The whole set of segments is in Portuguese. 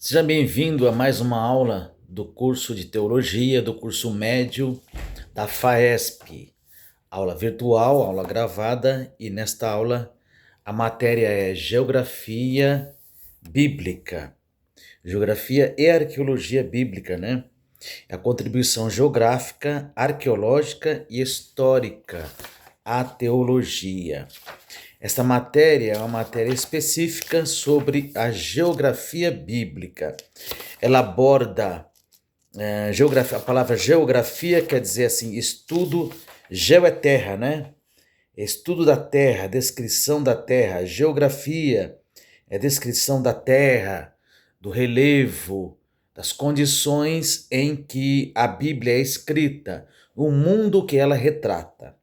Seja bem-vindo a mais uma aula do curso de Teologia, do curso médio da FAESP. Aula virtual, aula gravada, e nesta aula a matéria é Geografia Bíblica. Geografia e Arqueologia Bíblica, né? É a contribuição geográfica, arqueológica e histórica à teologia. Esta matéria é uma matéria específica sobre a geografia bíblica. Ela aborda geografia. A palavra geografia quer dizer assim, estudo, geo é terra, né? Estudo da terra, descrição da terra. Geografia é descrição da terra, do relevo, das condições em que a Bíblia é escrita, o mundo que ela retrata.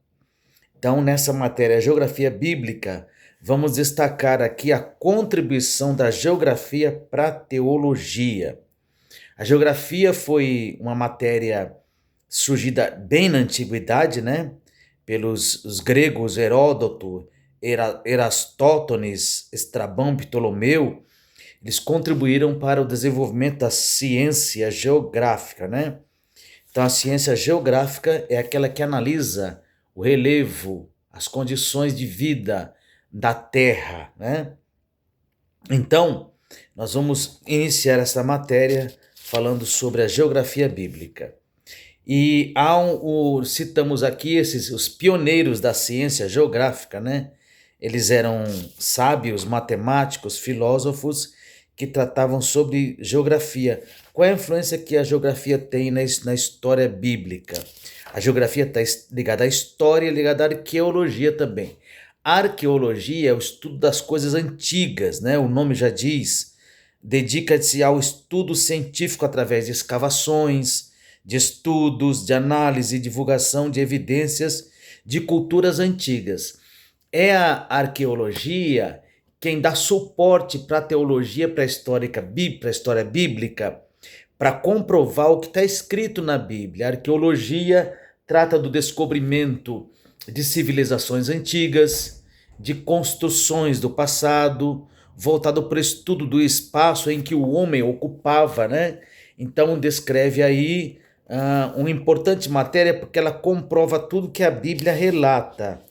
Então, nessa matéria Geografia Bíblica, vamos destacar aqui a contribuição da geografia para a teologia. A geografia foi uma matéria surgida bem na antiguidade, né? Pelos os gregos Heródoto, Erastótenes, Estrabão, Ptolomeu. Eles contribuíram para o desenvolvimento da ciência geográfica, né? Então, a ciência geográfica é aquela que analisa o relevo, as condições de vida da Terra, né? Então, nós vamos iniciar essa matéria falando sobre a geografia bíblica. E citamos aqui os pioneiros da ciência geográfica, né? Eles eram sábios, matemáticos, filósofos que tratavam sobre geografia. Qual é a influência que a geografia tem na história bíblica? A geografia está ligada à história e ligada à arqueologia também. A arqueologia é o estudo das coisas antigas, né? O nome já diz, dedica-se ao estudo científico através de escavações, de estudos, de análise e divulgação de evidências de culturas antigas. É a arqueologia quem dá suporte para a teologia, para a história bíblica, para comprovar o que está escrito na Bíblia. A arqueologia trata do descobrimento de civilizações antigas, de construções do passado, voltado para o estudo do espaço em que o homem ocupava, né? Então descreve aí uma importante matéria porque ela comprova tudo que a Bíblia relata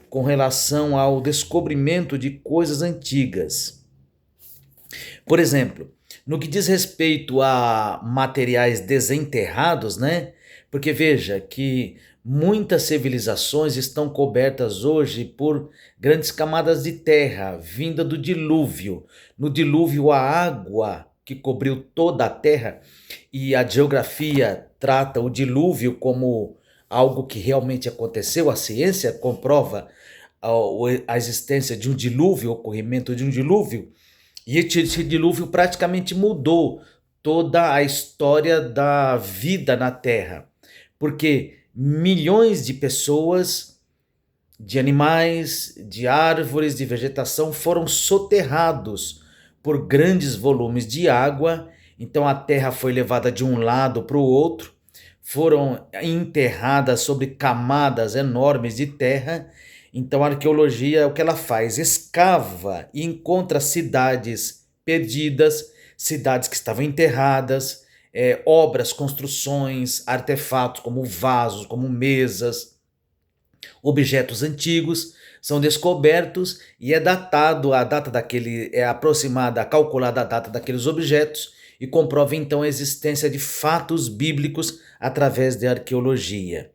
com relação ao descobrimento de coisas antigas. Por exemplo, no que diz respeito a materiais desenterrados, né? Porque veja que muitas civilizações estão cobertas hoje por grandes camadas de terra vinda do dilúvio. No dilúvio, a água que cobriu toda a terra, e a geografia trata o dilúvio como algo que realmente aconteceu, a ciência comprova a existência de um dilúvio, o ocorrimento de um dilúvio, e esse dilúvio praticamente mudou toda a história da vida na Terra, porque milhões de pessoas, de animais, de árvores, de vegetação foram soterrados por grandes volumes de água. Então a terra foi levada de um lado para o outro, foram enterradas sobre camadas enormes de terra. Então a arqueologia, o que ela faz? Escava e encontra cidades perdidas, cidades que estavam enterradas, obras, construções, artefatos como vasos, como mesas, objetos antigos são descobertos e é datado, a data daquele é aproximada, calculada a data daqueles objetos e comprova então a existência de fatos bíblicos através da arqueologia.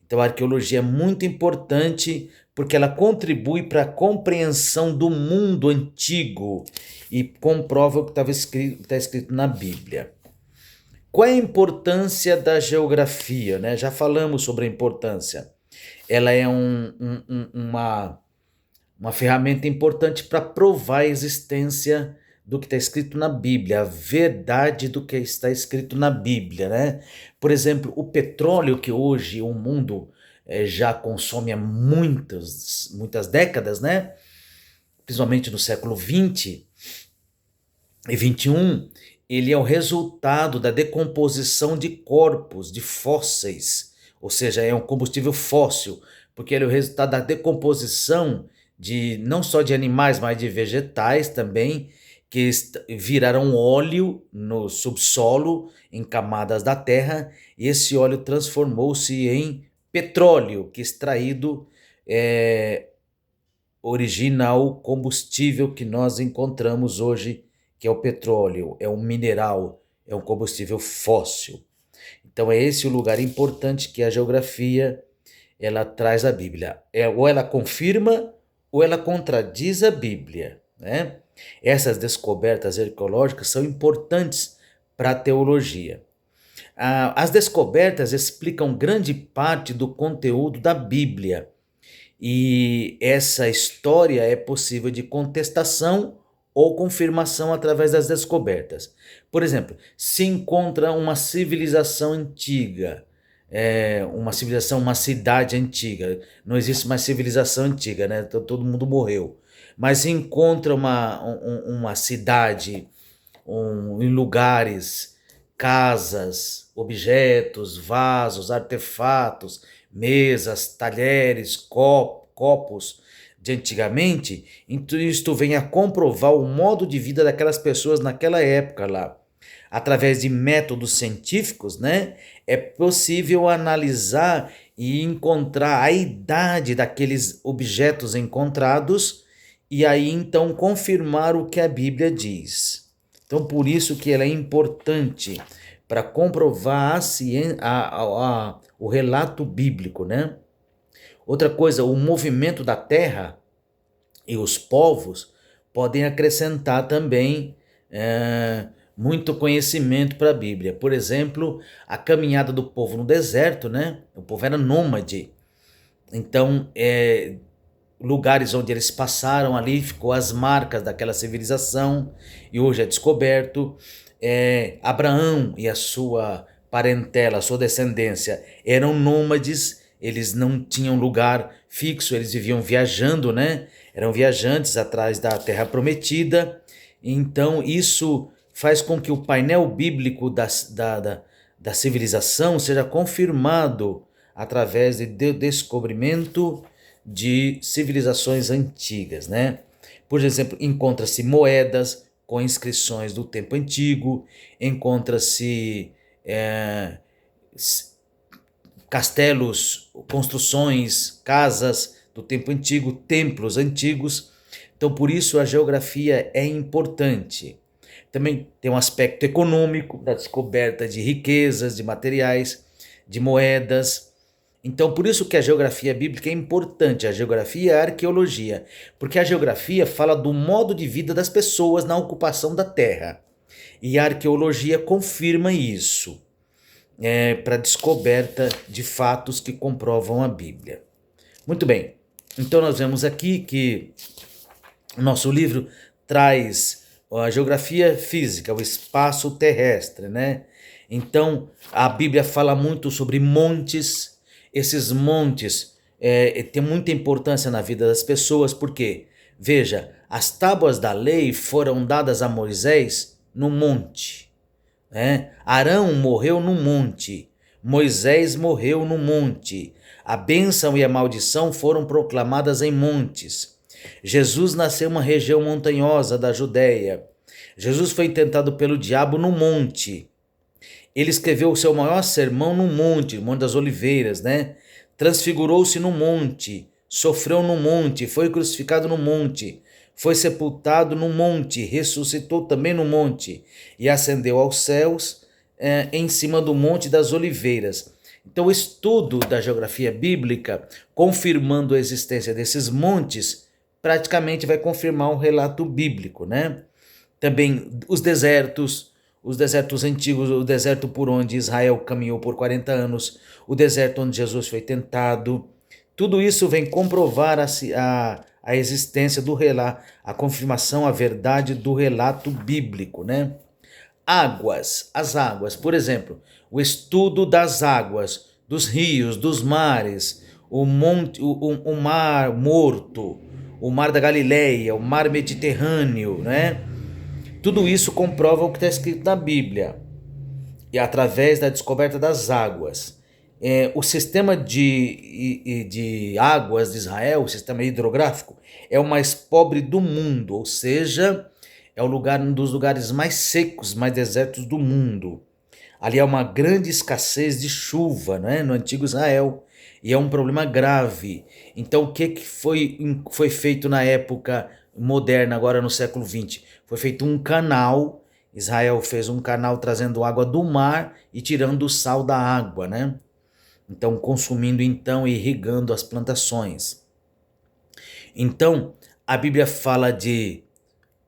Então a arqueologia é muito importante porque ela contribui para a compreensão do mundo antigo e comprova o que está escrito na Bíblia. Qual é a importância da geografia, né? Já falamos sobre a importância. Ela é uma ferramenta importante para provar a existência do que está escrito na Bíblia, a verdade do que está escrito na Bíblia, né? Por exemplo, o petróleo que hoje o mundo já consome há muitas décadas, né? Principalmente no século XX e XXI, ele é o resultado da decomposição de corpos, de fósseis, ou seja, é um combustível fóssil, porque ele é o resultado da decomposição de não só de animais, mas de vegetais também, que viraram óleo no subsolo, em camadas da terra, e esse óleo transformou-se em petróleo, que extraído origina o combustível que nós encontramos hoje, que é o petróleo, é um mineral, é um combustível fóssil. Então é esse o lugar importante que a geografia ela traz à Bíblia. Ou ela confirma ou ela contradiz a Bíblia, né? Essas descobertas arqueológicas são importantes para a teologia. As descobertas explicam grande parte do conteúdo da Bíblia, e essa história é possível de contestação ou confirmação através das descobertas. Por exemplo, se encontra uma civilização antiga, uma cidade antiga, não existe mais civilização antiga, né? Todo mundo morreu. Mas se encontra uma cidade, em lugares, casas, objetos, vasos, artefatos, mesas, talheres, copos de antigamente, então isto vem a comprovar o modo de vida daquelas pessoas naquela época lá. Através de métodos científicos, né, é possível analisar e encontrar a idade daqueles objetos encontrados e aí então confirmar o que a Bíblia diz. Então por isso que ela é importante para comprovar o relato bíblico, né? Outra coisa, o movimento da terra e os povos podem acrescentar também muito conhecimento para a Bíblia. Por exemplo, a caminhada do povo no deserto, né? O povo era nômade. Então, lugares onde eles passaram ali, ficou as marcas daquela civilização e hoje é descoberto. Abraão e a sua parentela, a sua descendência eram nômades, eles não tinham lugar fixo, eles viviam viajando, né? Eram viajantes atrás da terra prometida. Então isso faz com que o painel bíblico da civilização seja confirmado através de descobrimento de civilizações antigas, né? Por exemplo, encontra-se moedas com inscrições do tempo antigo, encontra-se castelos, construções, casas do tempo antigo, templos antigos. Então, por isso a geografia é importante. Também tem um aspecto econômico da descoberta de riquezas, de materiais, de moedas. Então, por isso que a geografia bíblica é importante, a geografia é a arqueologia, porque a geografia fala do modo de vida das pessoas na ocupação da terra. E a arqueologia confirma isso, para a descoberta de fatos que comprovam a Bíblia. Muito bem, então nós vemos aqui que o nosso livro traz a geografia física, o espaço terrestre, né? Então, a Bíblia fala muito sobre montes. Esses montes têm muita importância na vida das pessoas, porque, veja, as tábuas da lei foram dadas a Moisés no monte, né? Arão morreu no monte, Moisés morreu no monte, a bênção e a maldição foram proclamadas em montes. Jesus nasceu em uma região montanhosa da Judéia. Jesus foi tentado pelo diabo no monte. Ele escreveu o seu maior sermão no monte, Monte das Oliveiras, né? Transfigurou-se no monte, sofreu no monte, foi crucificado no monte, foi sepultado no monte, ressuscitou também no monte e ascendeu aos céus em cima do Monte das Oliveiras. Então, o estudo da geografia bíblica, confirmando a existência desses montes, praticamente vai confirmar um relato bíblico, né? Também os desertos antigos, o deserto por onde Israel caminhou por 40 anos, o deserto onde Jesus foi tentado, tudo isso vem comprovar a existência do relato, a confirmação, a verdade do relato bíblico, né? As águas, por exemplo, o estudo das águas, dos rios, dos mares, o mar Morto, o mar da Galileia, o mar Mediterrâneo, né? Tudo isso comprova o que está escrito na Bíblia, e através da descoberta das águas. O sistema de águas de Israel, o sistema hidrográfico, é o mais pobre do mundo, ou seja, é um dos lugares mais secos, mais desertos do mundo. Ali há uma grande escassez de chuva, né, no antigo Israel, e é um problema grave. Então o que foi feito na época moderna, agora no século XX? Foi feito um canal, Israel fez um canal trazendo água do mar e tirando o sal da água, né? Então consumindo então e irrigando as plantações. Então a Bíblia fala de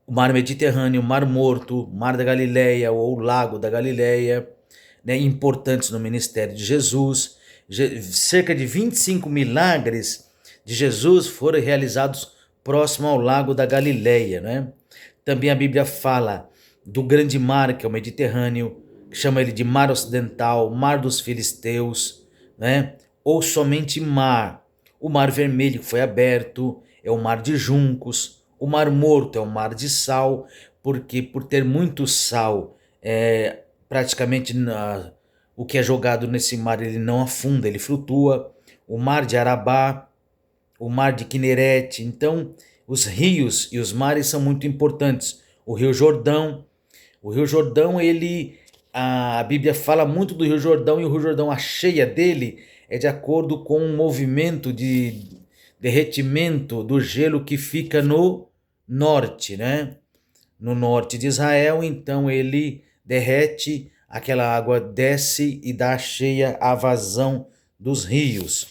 o Mar Mediterrâneo, o Mar Morto, o Mar da Galileia ou o Lago da Galileia, né, importantes no ministério de Jesus. Cerca de 25 milagres de Jesus foram realizados próximo ao Lago da Galileia, né? Também a Bíblia fala do grande mar, que é o Mediterrâneo, que chama ele de Mar Ocidental, Mar dos Filisteus, né? Ou somente mar. O Mar Vermelho, que foi aberto, é o Mar de Juncos. O Mar Morto é o Mar de Sal, porque por ter muito sal, praticamente o que é jogado nesse mar ele não afunda, ele flutua. O Mar de Arabá, o Mar de Quinerete. Então, os rios e os mares são muito importantes. O Rio Jordão, a Bíblia fala muito do Rio Jordão, e o Rio Jordão, a cheia dele é de acordo com um movimento de derretimento do gelo que fica no norte, né? No norte de Israel, então ele derrete, aquela água desce e dá cheia à vazão dos rios.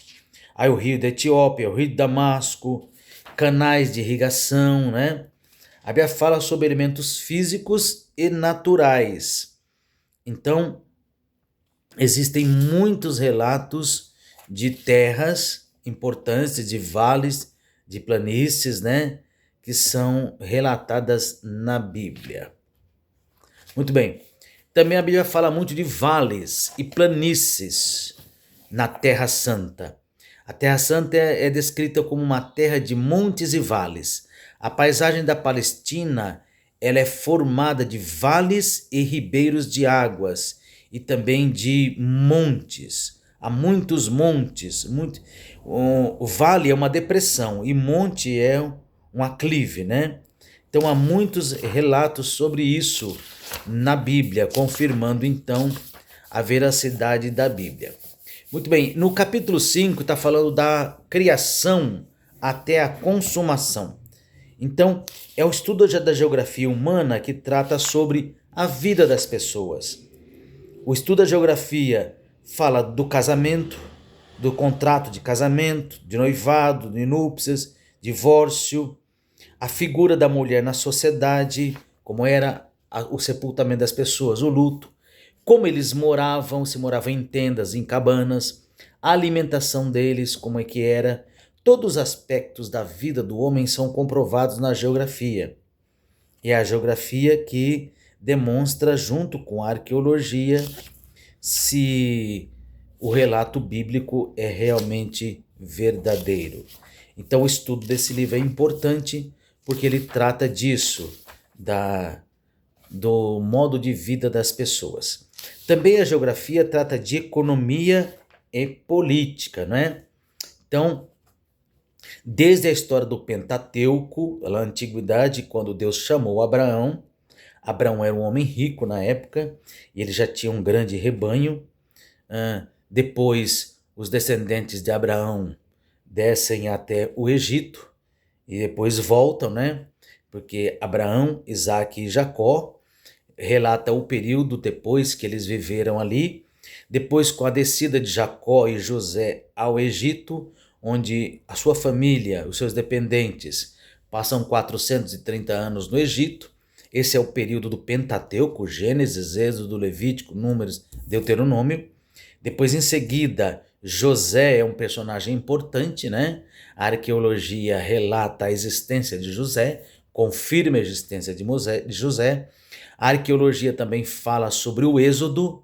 Aí o rio da Etiópia, o rio de Damasco, canais de irrigação, né? A Bíblia fala sobre elementos físicos e naturais. Então, existem muitos relatos de terras importantes, de vales, de planícies, né? Que são relatadas na Bíblia. Muito bem. Também a Bíblia fala muito de vales e planícies na Terra Santa. A Terra Santa é descrita como uma terra de montes e vales. A paisagem da Palestina, ela é formada de vales e ribeiros de águas e também de montes. Há muitos montes. O vale é uma depressão e monte é um aclive, né? Então há muitos relatos sobre isso na Bíblia, confirmando então a veracidade da Bíblia. Muito bem, no capítulo 5 está falando da criação até a consumação. Então, é o estudo da geografia humana que trata sobre a vida das pessoas. O estudo da geografia fala do casamento, do contrato de casamento, de noivado, de núpcias, divórcio, a figura da mulher na sociedade, como era o sepultamento das pessoas, o luto, como eles moravam, se moravam em tendas, em cabanas, a alimentação deles, como é que era. Todos os aspectos da vida do homem são comprovados na geografia. É a geografia que demonstra, junto com a arqueologia, se o relato bíblico é realmente verdadeiro. Então o estudo desse livro é importante porque ele trata disso, do modo de vida das pessoas. Também a geografia trata de economia e política, né? Então, desde a história do Pentateuco, na antiguidade, quando Deus chamou Abraão, Abraão era um homem rico na época, e ele já tinha um grande rebanho. Depois, os descendentes de Abraão descem até o Egito e depois voltam, né? Porque Abraão, Isaque e Jacó relata o período depois que eles viveram ali. Depois, com a descida de Jacó e José ao Egito, onde a sua família, os seus dependentes, passam 430 anos no Egito. Esse é o período do Pentateuco, Gênesis, Êxodo, Levítico, Números, Deuteronômio. Depois, em seguida, José é um personagem importante, né? A arqueologia relata a existência de José, confirma a existência de José. A arqueologia também fala sobre o Êxodo.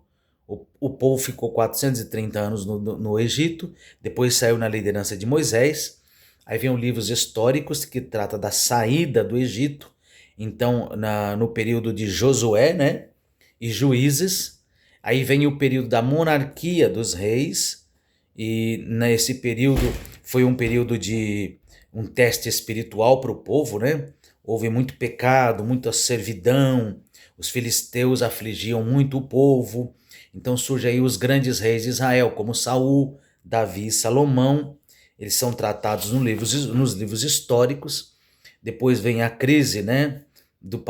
O povo ficou 430 anos no Egito, depois saiu na liderança de Moisés. Aí vem os livros históricos que tratam da saída do Egito. Então, no período de Josué, né, e Juízes. Aí vem o período da monarquia dos reis, e nesse período foi um período de um teste espiritual para o povo, né? houve muito pecado, muita servidão, os filisteus afligiam muito o povo, então surgem aí os grandes reis de Israel, como Saul, Davi e Salomão. Eles são tratados nos livros históricos. Depois vem a crise, né, dos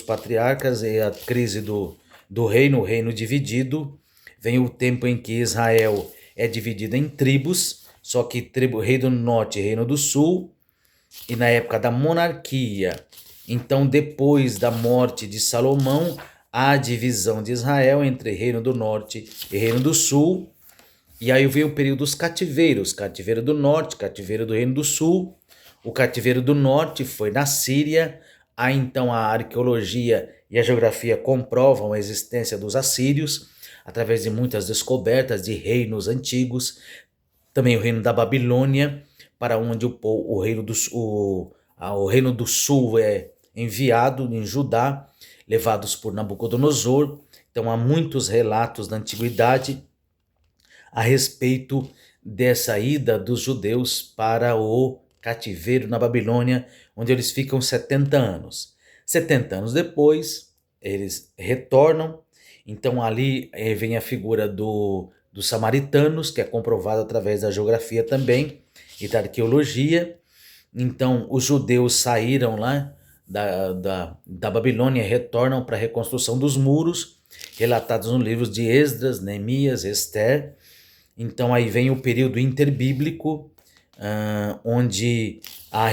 patriarcas, e a crise do reino, o reino dividido. Vem o tempo em que Israel é dividido em tribos, só que reino do norte e reino do sul, e na época da monarquia. Então, depois da morte de Salomão, há a divisão de Israel entre reino do norte e reino do sul. E aí veio o período dos cativeiros, cativeiro do norte, cativeiro do reino do sul. O cativeiro do norte foi na Síria. Aí então a arqueologia e a geografia comprovam a existência dos assírios, através de muitas descobertas de reinos antigos. Também o reino da Babilônia, para onde o reino do sul é enviado em Judá, levados por Nabucodonosor. Então há muitos relatos da antiguidade a respeito dessa ida dos judeus para o cativeiro na Babilônia, onde eles ficam 70 anos. 70 anos depois, eles retornam. Então ali vem a figura dos samaritanos, que é comprovado através da geografia também e da arqueologia. Então os judeus saíram lá da Babilônia e retornam para a reconstrução dos muros, relatados nos livros de Esdras, Neemias, Ester. Então aí vem o período interbíblico, onde há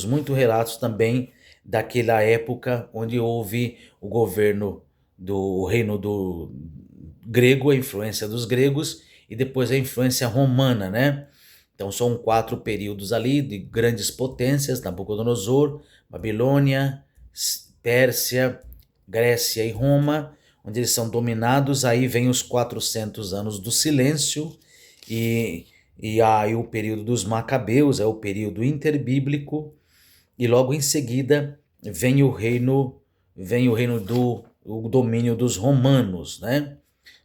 muitos relatos também daquela época onde houve o governo do reino do grego, a influência dos gregos, e depois a influência romana, né? Então são 4 períodos ali de grandes potências: Nabucodonosor, Babilônia, Pérsia, Grécia e Roma, onde eles são dominados. Aí vem os 400 anos do silêncio, e aí o período dos Macabeus, é o período interbíblico, e logo em seguida vem o domínio dos romanos, né?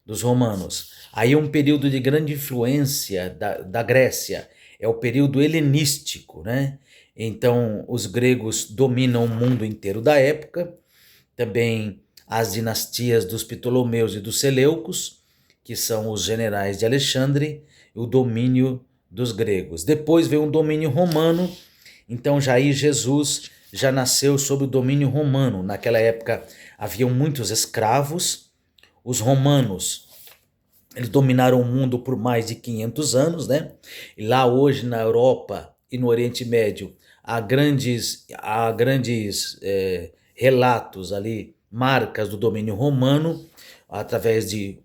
Dos romanos. Aí é um período de grande influência da Grécia, é o período helenístico, né? Então os gregos dominam o mundo inteiro da época, também as dinastias dos Ptolomeus e dos Seleucos, que são os generais de Alexandre, e o domínio dos gregos. Depois veio o domínio romano. Então Jesus já nasceu sob o domínio romano. Naquela época haviam muitos escravos. Os romanos, eles dominaram o mundo por mais de 500 anos, né? E lá hoje na Europa e no Oriente Médio há grandes relatos ali, marcas do domínio romano, através de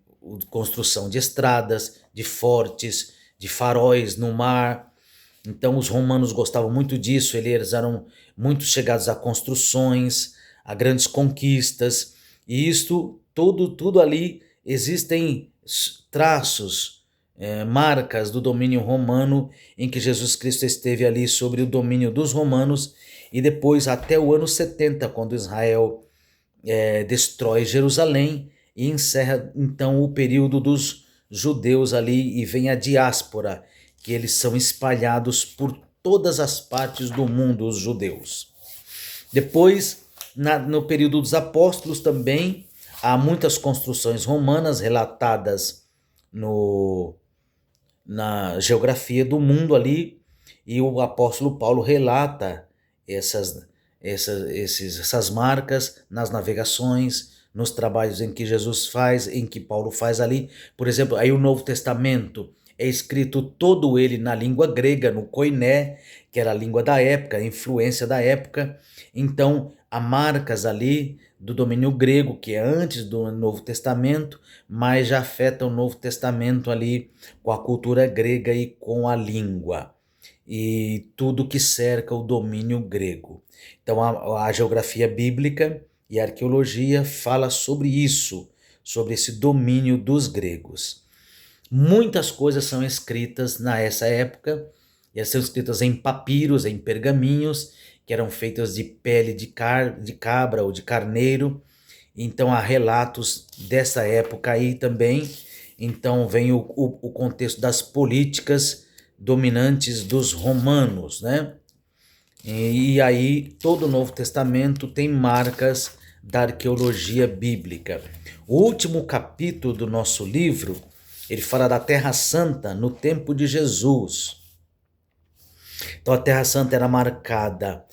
construção de estradas, de fortes, de faróis no mar. Então os romanos gostavam muito disso, eles eram muito chegados a construções, a grandes conquistas, e isto tudo ali existem traços, marcas do domínio romano, em que Jesus Cristo esteve ali sobre o domínio dos romanos, e depois até o ano 70, quando Israel destrói Jerusalém e encerra então o período dos judeus ali, e vem a diáspora, que eles são espalhados por todas as partes do mundo, os judeus. Depois, no período dos apóstolos também, há muitas construções romanas relatadas na geografia do mundo ali, e o apóstolo Paulo relata essas marcas nas navegações, nos trabalhos em que Jesus faz, em que Paulo faz ali. Por exemplo, aí o Novo Testamento é escrito todo ele na língua grega, no koiné, que era a língua da época, a influência da época. Então, há marcas ali do domínio grego, que é antes do Novo Testamento, mas já afeta o Novo Testamento ali com a cultura grega e com a língua, e tudo que cerca o domínio grego. Então a geografia bíblica e a arqueologia fala sobre isso, sobre esse domínio dos gregos. Muitas coisas são escritas nessa época, e são escritas em papiros, em pergaminhos, que eram feitos de pele de cabra ou de carneiro. Então há relatos dessa época aí também. Então vem o contexto das políticas dominantes dos romanos, né? E aí todo o Novo Testamento tem marcas da arqueologia bíblica. O último capítulo do nosso livro, ele fala da Terra Santa no tempo de Jesus. Então a Terra Santa era marcada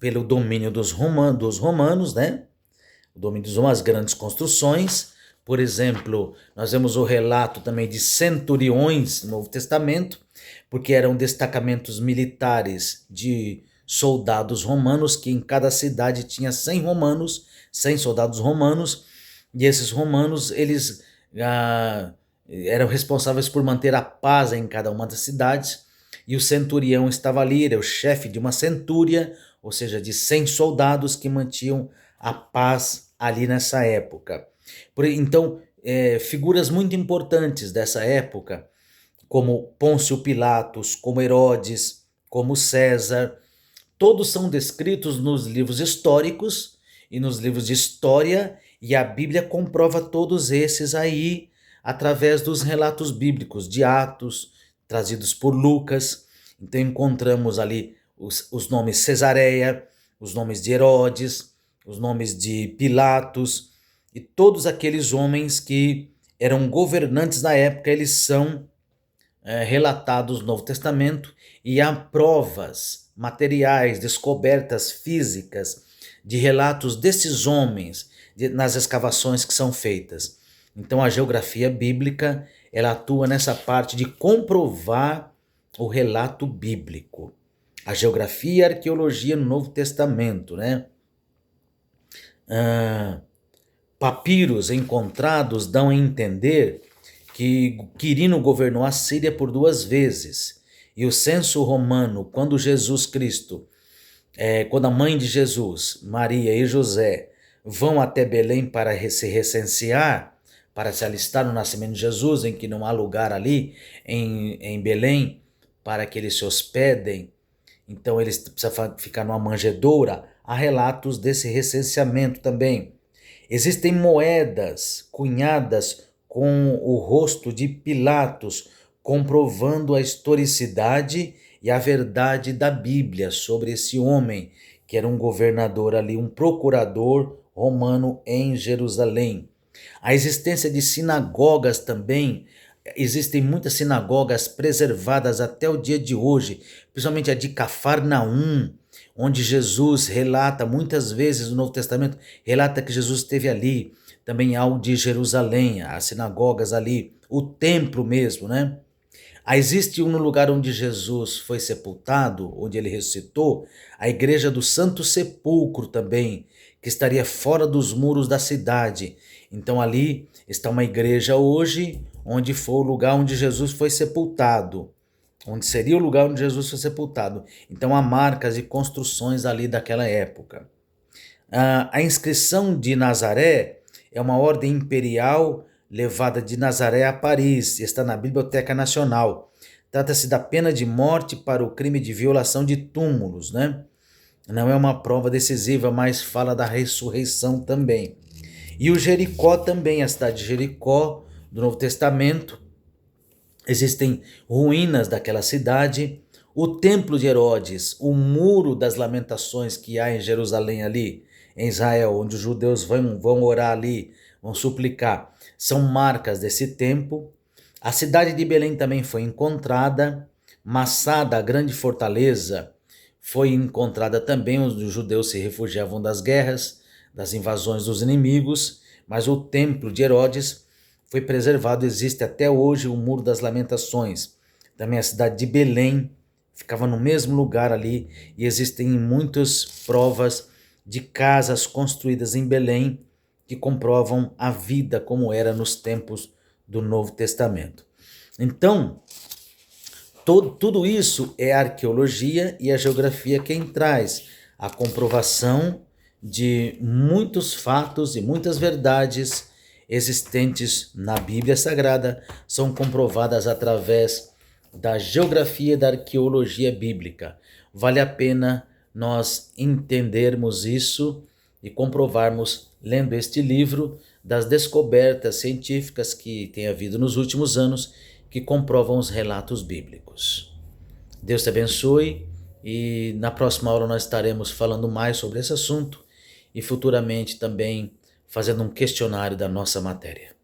pelo domínio dos romanos, né? O domínio dos romanos, as grandes construções. Por exemplo, nós vemos o relato também de centuriões no Novo Testamento, porque eram destacamentos militares de soldados romanos, que em cada cidade tinha 100 romanos, 100 soldados romanos, e esses romanos, eles eram responsáveis por manter a paz em cada uma das cidades, e o centurião estava ali, era o chefe de uma centúria, ou seja, de 100 soldados que mantinham a paz ali nessa época. Então, figuras muito importantes dessa época, como Pôncio Pilatos, como Herodes, como César, todos são descritos nos livros históricos e nos livros de história, e a Bíblia comprova todos esses aí através dos relatos bíblicos de Atos, trazidos por Lucas. Então encontramos ali os nomes Cesareia, os nomes de Herodes, os nomes de Pilatos, e todos aqueles homens que eram governantes na época, eles são relatados no Novo Testamento, e há provas materiais, descobertas físicas de relatos desses homens nas escavações que são feitas. Então a geografia bíblica, ela atua nessa parte de comprovar o relato bíblico. A geografia e a arqueologia no Novo Testamento, né? Papiros encontrados dão a entender que Quirino governou a Síria por 2 vezes. E o censo romano, quando Jesus Cristo, quando a mãe de Jesus, Maria e José, vão até Belém para se recensear, para se alistar no nascimento de Jesus, em que não há lugar ali em Belém para que eles se hospedem, então eles precisam ficar numa manjedoura. Há relatos desse recenseamento também. Existem moedas cunhadas com o rosto de Pilatos, comprovando a historicidade e a verdade da Bíblia sobre esse homem, que era um governador ali, um procurador romano em Jerusalém. A existência de sinagogas também, existem muitas sinagogas preservadas até o dia de hoje, principalmente a de Cafarnaum, onde Jesus relata, muitas vezes no Novo Testamento, relata que Jesus esteve ali. Também há o de Jerusalém, as sinagogas ali, o templo mesmo, né? Existe um no lugar onde Jesus foi sepultado, onde ele ressuscitou, a igreja do Santo Sepulcro também, que estaria fora dos muros da cidade. Então ali está uma igreja hoje, onde foi o lugar onde Jesus foi sepultado, onde seria o lugar onde Jesus foi sepultado. Então há marcas e construções ali daquela época. A inscrição de Nazaré é uma ordem imperial levada de Nazaré a Paris, está na Biblioteca Nacional. Trata-se da pena de morte para o crime de violação de túmulos, né? Não é uma prova decisiva, mas fala da ressurreição também. E o Jericó também, a cidade de Jericó, do Novo Testamento. Existem ruínas daquela cidade. O Templo de Herodes, o Muro das Lamentações que há em Jerusalém ali, em Israel, onde os judeus vão orar ali, vão suplicar, são marcas desse tempo. A cidade de Belém também foi encontrada. Massada, a grande fortaleza, foi encontrada também, onde os judeus se refugiavam das guerras, das invasões dos inimigos, mas o Templo de Herodes foi preservado, existe até hoje o Muro das Lamentações. Também a cidade de Belém ficava no mesmo lugar ali, e existem muitas provas de casas construídas em Belém que comprovam a vida como era nos tempos do Novo Testamento. Então, tudo isso é a arqueologia e a geografia quem traz a comprovação de muitos fatos e muitas verdades existentes na Bíblia Sagrada, são comprovadas através da geografia e da arqueologia bíblica. Vale a pena nós entendermos isso e comprovarmos, lendo este livro, das descobertas científicas que tem havido nos últimos anos, que comprovam os relatos bíblicos. Deus te abençoe e na próxima aula nós estaremos falando mais sobre esse assunto e futuramente também fazendo um questionário da nossa matéria.